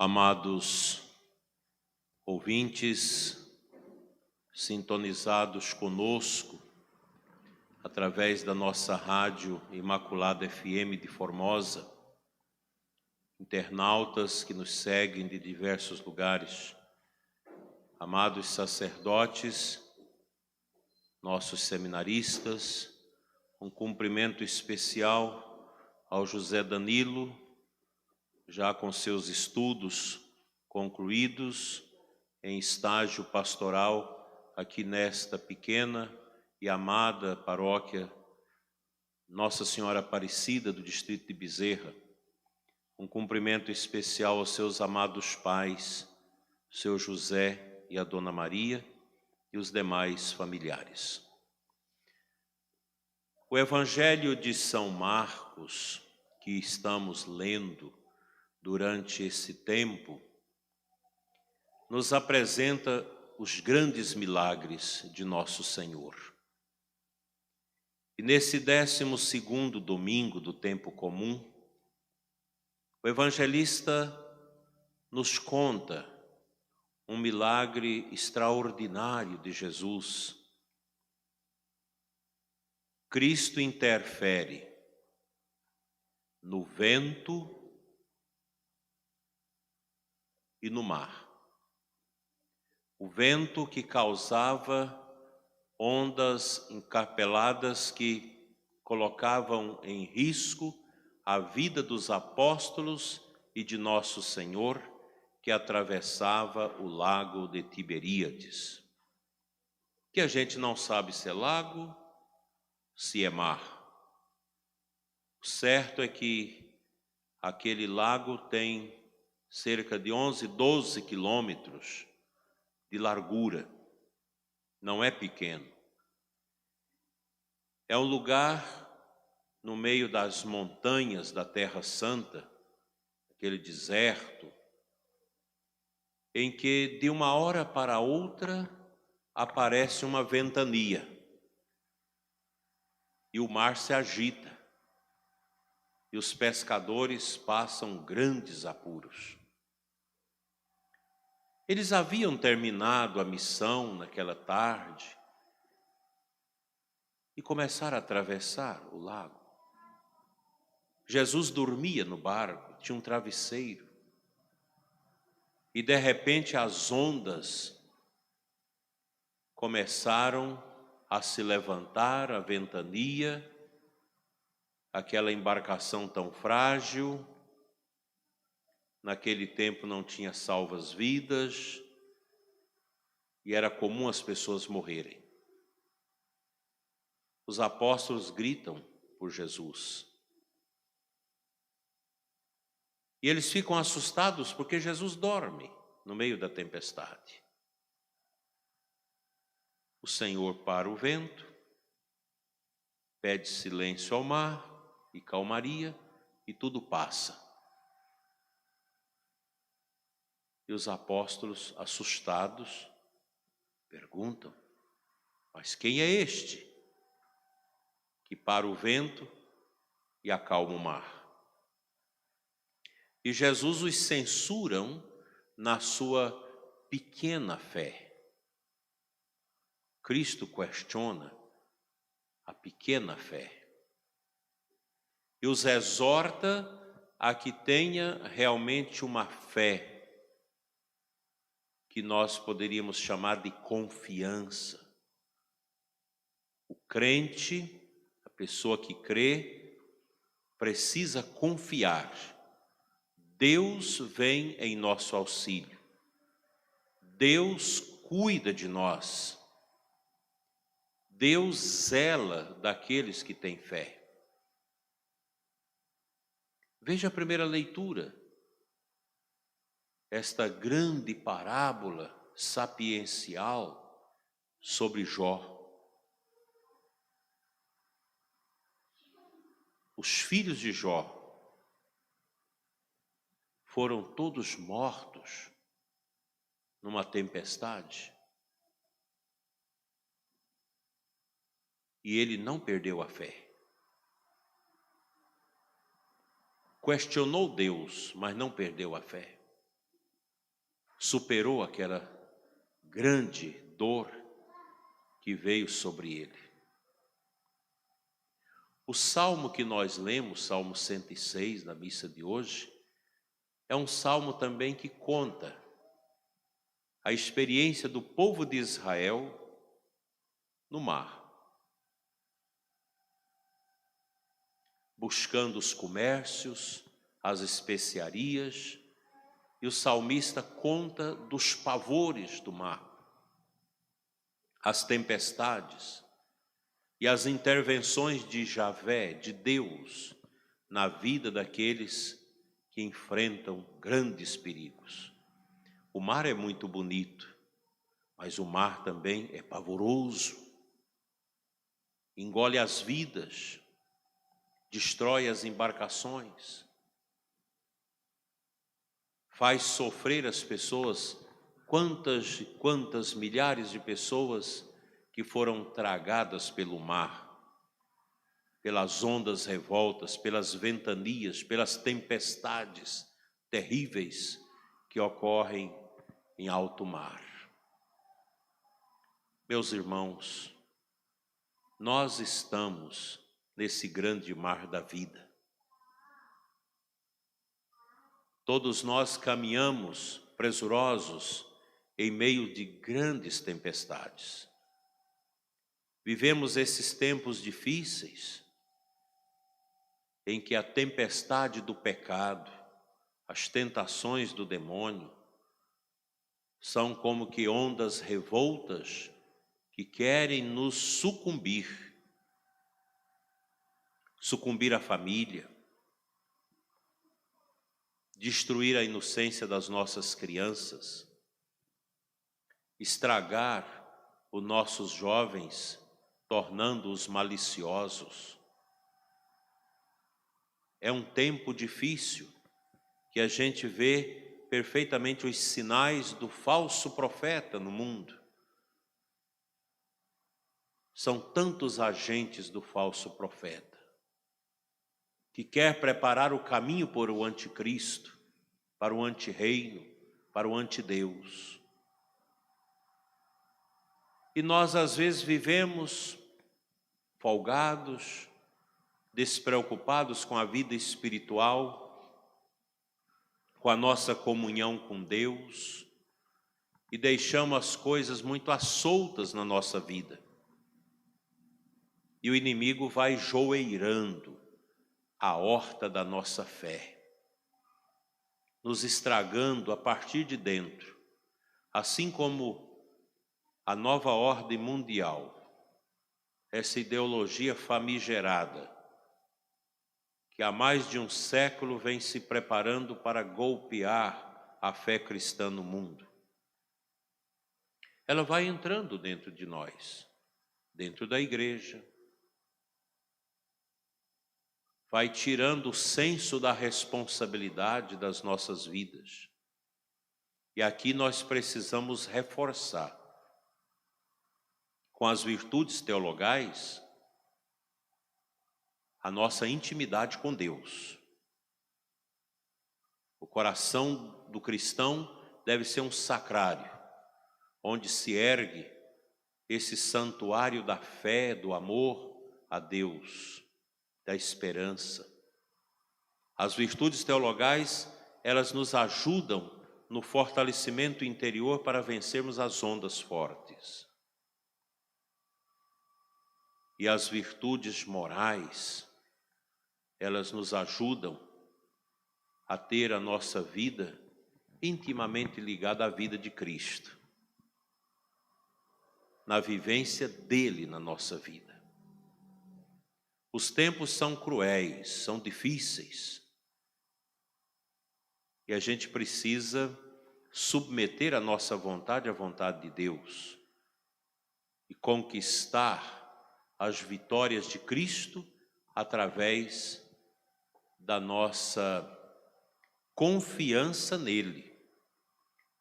Amados ouvintes, sintonizados conosco, através da nossa rádio Imaculada FM de Formosa, internautas que nos seguem de diversos lugares, amados sacerdotes, nossos seminaristas, um cumprimento especial ao José Danilo, já com seus estudos concluídos em estágio pastoral aqui nesta pequena e amada paróquia Nossa Senhora Aparecida do distrito de Bezerra. Um cumprimento especial aos seus amados pais, seu José e a Dona Maria e os demais familiares. O Evangelho de São Marcos, que estamos lendo durante esse tempo, nos apresenta os grandes milagres de nosso Senhor. E nesse 12º domingo do tempo comum, o evangelista nos conta um milagre extraordinário de Jesus. Cristo interfere no vento e no mar. O vento que causava ondas encapeladas que colocavam em risco a vida dos apóstolos e de nosso Senhor, que atravessava o lago de Tiberíades, que a gente não sabe se é lago, se é mar. O certo é que aquele lago tem cerca de 11, 12 quilômetros de largura, não é pequeno. É um lugar no meio das montanhas da Terra Santa, aquele deserto, em que de uma hora para outra aparece uma ventania e o mar se agita e os pescadores passam grandes apuros. Eles haviam terminado a missão naquela tarde e começaram a atravessar o lago. Jesus dormia no barco, tinha um travesseiro. E de repente as ondas começaram a se levantar, a ventania, aquela embarcação tão frágil. Naquele tempo não tinha salvas-vidas e era comum as pessoas morrerem. Os apóstolos gritam por Jesus. E eles ficam assustados porque Jesus dorme no meio da tempestade. O Senhor para o vento, pede silêncio ao mar e calmaria e tudo passa. E os apóstolos, assustados, perguntam: mas quem é este que para o vento e acalma o mar? E Jesus os censuram na sua pequena fé. Cristo questiona a pequena fé e os exorta a que tenha realmente uma fé que nós poderíamos chamar de confiança. O crente, a pessoa que crê, precisa confiar. Deus vem em nosso auxílio. Deus cuida de nós. Deus zela daqueles que têm fé. Veja a primeira leitura. Esta grande parábola sapiencial sobre Jó. Os filhos de Jó foram todos mortos numa tempestade. E ele não perdeu a fé. Questionou Deus, mas não perdeu a fé. superou aquela grande dor que veio sobre ele. O salmo que nós lemos, Salmo 106, na missa de hoje, é um salmo também que conta a experiência do povo de Israel no mar, buscando os comércios, as especiarias, e o salmista conta dos pavores do mar, as tempestades e as intervenções de Javé, de Deus, na vida daqueles que enfrentam grandes perigos. O mar é muito bonito, mas o mar também é pavoroso, engole as vidas, destrói as embarcações, faz sofrer as pessoas, quantas e quantas milhares de pessoas que foram tragadas pelo mar, pelas ondas revoltas, pelas ventanias, pelas tempestades terríveis que ocorrem em alto mar. Meus irmãos, nós estamos nesse grande mar da vida. Todos nós caminhamos presurosos em meio de grandes tempestades. Vivemos esses tempos difíceis em que a tempestade do pecado, as tentações do demônio, são como que ondas revoltas que querem nos sucumbir a família, destruir a inocência das nossas crianças, estragar os nossos jovens, tornando-os maliciosos. É um tempo difícil que a gente vê perfeitamente os sinais do falso profeta no mundo. São tantos agentes do falso profeta que quer preparar o caminho para o anticristo, para o antirreino, para o antideus. E nós às vezes vivemos folgados, despreocupados com a vida espiritual, com a nossa comunhão com Deus, e deixamos as coisas muito assoltas na nossa vida. E o inimigo vai joeirando a horta da nossa fé, nos estragando a partir de dentro, assim como a nova ordem mundial, essa ideologia famigerada, que há mais de um século vem se preparando para golpear a fé cristã no mundo. Ela vai entrando dentro de nós, dentro da igreja, vai tirando o senso da responsabilidade das nossas vidas. E aqui nós precisamos reforçar, com as virtudes teologais, a nossa intimidade com Deus. O coração do cristão deve ser um sacrário, onde se ergue esse santuário da fé, do amor a Deus, da esperança. As virtudes teologais, elas nos ajudam no fortalecimento interior para vencermos as ondas fortes. E as virtudes morais, elas nos ajudam a ter a nossa vida intimamente ligada à vida de Cristo, na vivência dele na nossa vida. Os tempos são cruéis, são difíceis, e a gente precisa submeter a nossa vontade à vontade de Deus e conquistar as vitórias de Cristo através da nossa confiança nele.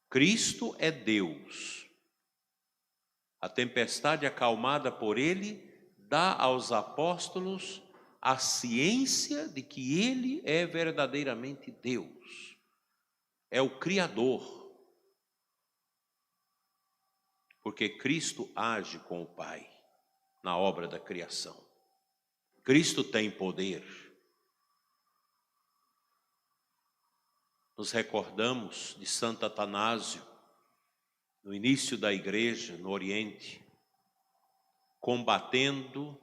Cristo é Deus. A tempestade acalmada por ele dá aos apóstolos a ciência de que ele é verdadeiramente Deus. É o Criador. porque Cristo age com o Pai na obra da criação. Cristo tem poder. Nos recordamos de Santo Atanásio, no início da igreja, no Oriente, combatendo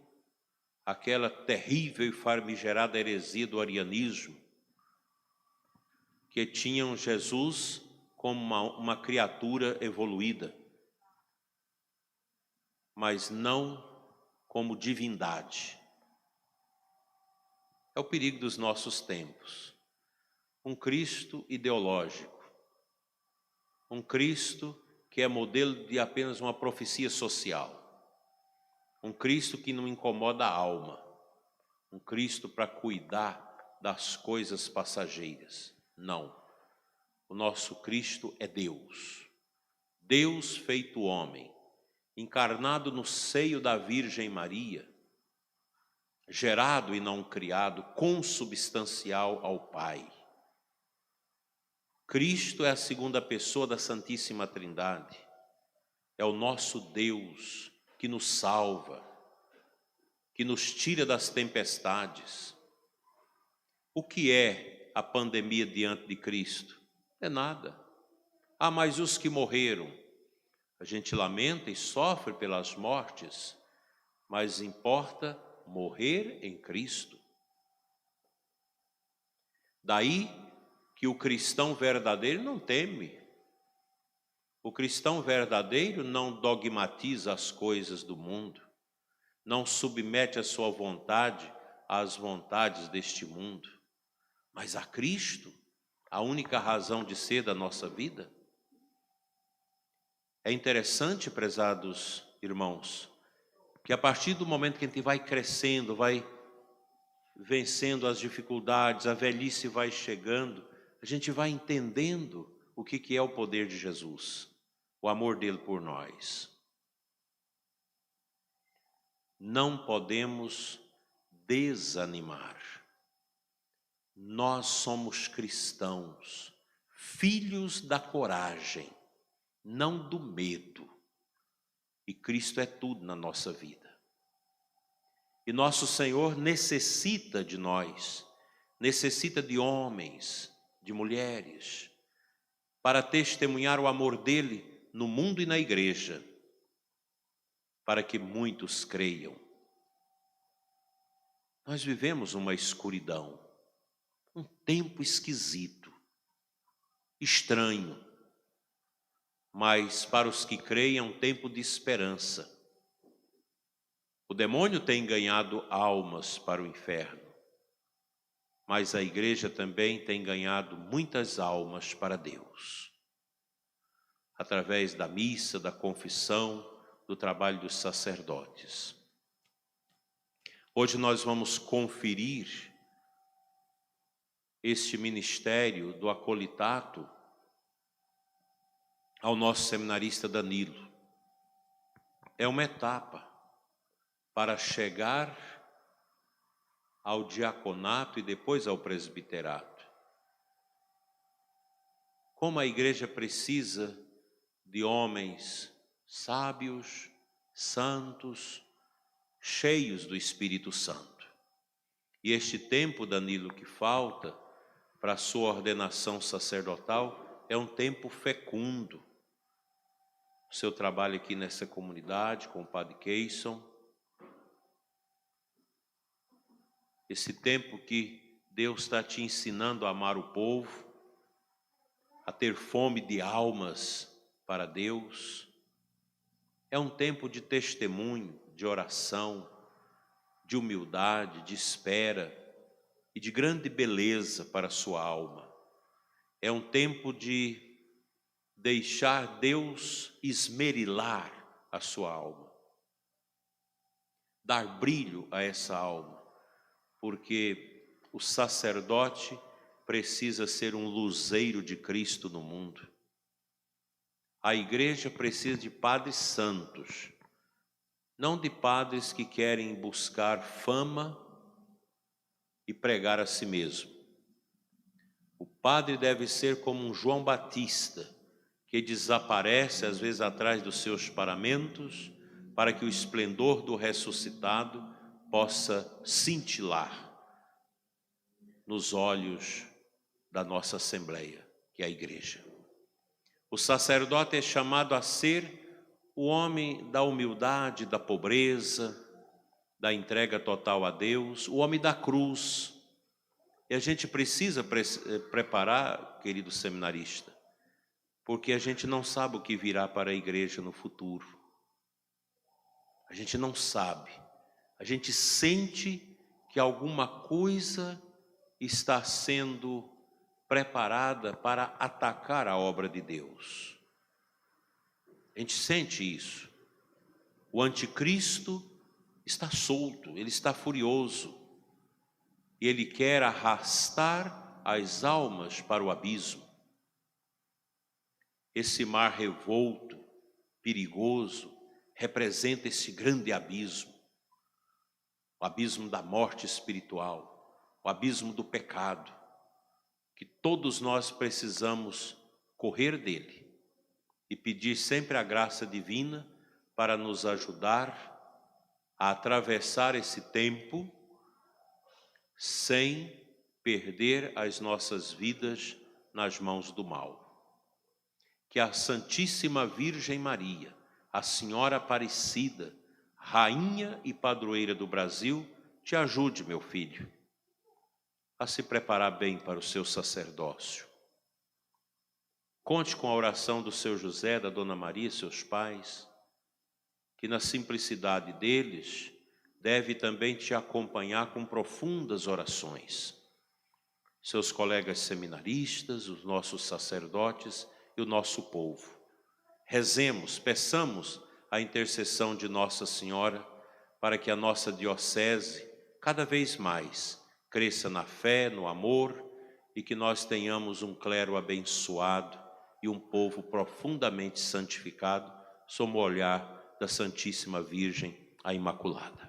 aquela terrível e famigerada heresia do arianismo, que tinham Jesus como uma criatura evoluída, mas não como divindade. É o perigo dos nossos tempos. Um Cristo ideológico, um Cristo que é modelo de apenas uma profecia social, um Cristo que não incomoda a alma, um Cristo para cuidar das coisas passageiras. Não, o nosso Cristo é Deus, Deus feito homem, encarnado no seio da Virgem Maria, gerado e não criado, consubstancial ao Pai. Cristo é a segunda pessoa da Santíssima Trindade, é o nosso Deus que nos salva, que nos tira das tempestades. O que é a pandemia diante de Cristo? É nada. Ah, mas os que morreram, a gente lamenta e sofre pelas mortes, mas importa morrer em Cristo. Daí que o cristão verdadeiro não teme. O cristão verdadeiro não dogmatiza as coisas do mundo, não submete a sua vontade às vontades deste mundo, mas a Cristo, a única razão de ser da nossa vida. É interessante, prezados irmãos, que a partir do momento que a gente vai crescendo, vai vencendo as dificuldades, a velhice vai chegando, a gente vai entendendo o que é o poder de Jesus, o amor dele por nós. Não podemos desanimar. Nós somos cristãos, filhos da coragem, não do medo. E Cristo é tudo na nossa vida. E nosso Senhor necessita de nós, necessita de homens, de mulheres, para testemunhar o amor dele no mundo e na igreja, para que muitos creiam. Nós vivemos uma escuridão, um tempo esquisito, estranho, mas para os que creem é um tempo de esperança. O demônio tem ganhado almas para o inferno, mas a igreja também tem ganhado muitas almas para Deus, através da missa, da confissão, do trabalho dos sacerdotes. Hoje nós vamos conferir este ministério do acolitato ao nosso seminarista Danilo. É uma etapa para chegar ao diaconato e depois ao presbiterato. Como a igreja precisa de homens sábios, santos, cheios do Espírito Santo. E este tempo, Danilo, que falta para a sua ordenação sacerdotal é um tempo fecundo. O seu trabalho aqui nessa comunidade com o Padre Keyson, esse tempo que Deus está te ensinando a amar o povo, a ter fome de almas para Deus. É um tempo de testemunho, de oração, de humildade, de espera e de grande beleza para a sua alma. É um tempo de deixar Deus esmerilar a sua alma, dar brilho a essa alma, porque o sacerdote precisa ser um luzeiro de Cristo no mundo. A igreja precisa de padres santos, não de padres que querem buscar fama e pregar a si mesmo. O padre deve ser como um João Batista, que desaparece às vezes atrás dos seus paramentos, para que o esplendor do ressuscitado possa cintilar nos olhos da nossa Assembleia, que é a igreja. O sacerdote é chamado a ser o homem da humildade, da pobreza, da entrega total a Deus, o homem da cruz. E a gente precisa preparar, querido seminarista, porque a gente não sabe o que virá para a igreja no futuro. A gente não sabe. A gente sente que alguma coisa está sendo preparada para atacar a obra de Deus. A gente sente isso. O anticristo está solto, ele está furioso. E ele quer arrastar as almas para o abismo. Esse mar revolto, perigoso, representa esse grande abismo. O abismo da morte espiritual, o abismo do pecado, que todos nós precisamos correr dele e pedir sempre a graça divina para nos ajudar a atravessar esse tempo sem perder as nossas vidas nas mãos do mal. Que a Santíssima Virgem Maria, a Senhora Aparecida, Rainha e Padroeira do Brasil, te ajude, meu filho, a se preparar bem para o seu sacerdócio. Conte com a oração do seu José, da Dona Maria, seus pais, que na simplicidade deles deve também te acompanhar com profundas orações. Seus colegas seminaristas, os nossos sacerdotes e o nosso povo. Rezemos, peçamos a intercessão de Nossa Senhora para que a nossa diocese cada vez mais cresça na fé, no amor e que nós tenhamos um clero abençoado e um povo profundamente santificado sob o olhar da Santíssima Virgem, a Imaculada.